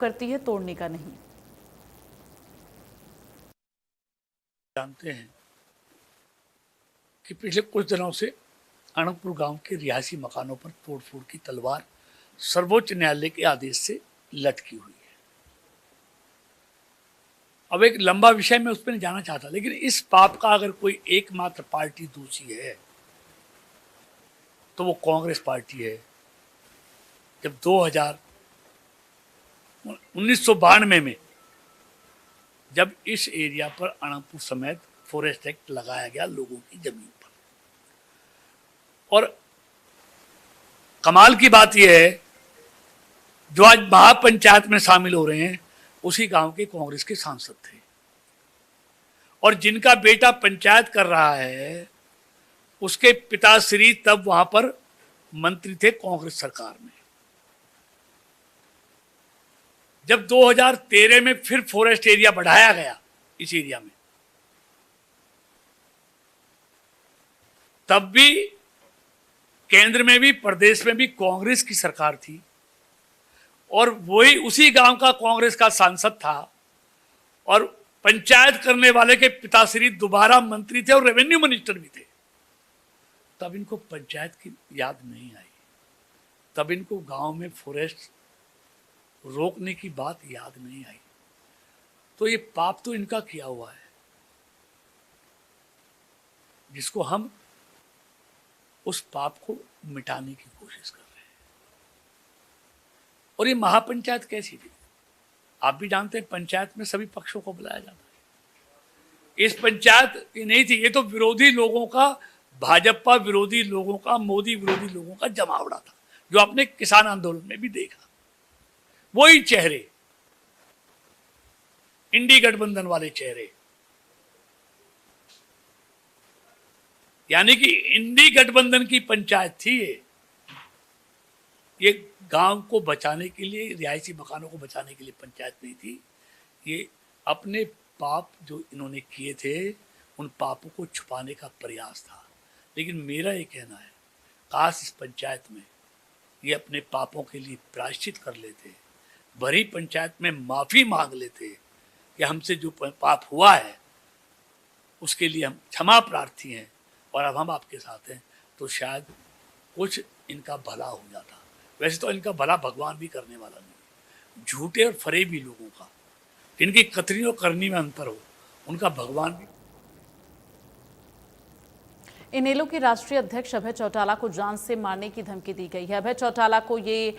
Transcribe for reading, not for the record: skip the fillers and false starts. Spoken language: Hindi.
करती है, तोड़ने का नहीं। जानते हैं कि पिछले कुछ दिनों से अनंतपुर गांव के रिहायशी मकानों पर तोड़फोड़ की तलवार सर्वोच्च न्यायालय के आदेश से लटकी हुई है। अब एक लंबा विषय मैं उस पर नहीं जाना चाहता, लेकिन इस पाप का अगर कोई एकमात्र पार्टी दोषी है तो वो कांग्रेस पार्टी है। जब 1992 में जब इस एरिया पर अनंतपुर समेत फॉरेस्ट एक्ट लगाया गया लोगों की जमीन पर, और कमाल की बात यह है जो आज महापंचायत में शामिल हो रहे हैं उसी गांव के कांग्रेस के सांसद थे, और जिनका बेटा पंचायत कर रहा है उसके पिताश्री तब वहां पर मंत्री थे कांग्रेस सरकार में। जब 2013 में फिर फॉरेस्ट एरिया बढ़ाया गया इस एरिया में, तब भी केंद्र में भी प्रदेश में भी कांग्रेस की सरकार थी, और वही उसी गांव का कांग्रेस का सांसद था, और पंचायत करने वाले के पिताश्री दोबारा मंत्री थे और रेवेन्यू मिनिस्टर भी थे। तब इनको पंचायत की याद नहीं आई, तब इनको गांव में फॉरेस्ट रोकने की बात याद नहीं आई। तो ये पाप तो इनका किया हुआ है, जिसको हम उस पाप को मिटाने की कोशिश कर रहे हैं। और ये महापंचायत कैसी थी आप भी जानते हैं, पंचायत में सभी पक्षों को बुलाया जाता है। इस पंचायत ये नहीं थी, ये तो विरोधी लोगों का, भाजपा विरोधी लोगों का, मोदी विरोधी लोगों का जमावड़ा था, जो आपने किसान आंदोलन में भी देखा। वही चेहरे, इंडी गठबंधन वाले चेहरे, यानी कि इंडी गठबंधन की पंचायत थी ये गांव को बचाने के लिए, रिहायशी मकानों को बचाने के लिए पंचायत नहीं थी। ये अपने पाप जो इन्होंने किए थे उन पापों को छुपाने का प्रयास था। लेकिन मेरा ये कहना है, काश इस पंचायत में ये अपने पापों के लिए प्रायश्चित कर लेते, भरी पंचायत में माफी मांग लेते कि हमसे जो पाप हुआ है उसके लिए हम क्षमा प्रार्थी हैं और अब हम आपके साथ हैं, तो शायद कुछ इनका भला हो जाता। वैसे तो इनका भला भगवान भी करने वाला नहीं, झूठे और फरेबी लोगों का, इनकी कतरी और करनी में अंतर हो, उनका भगवान भी। इनेलो के राष्ट्रीय अध्यक्ष अभय चौटाला को जान से मारने की धमकी दी गई है। अभय चौटाला को ये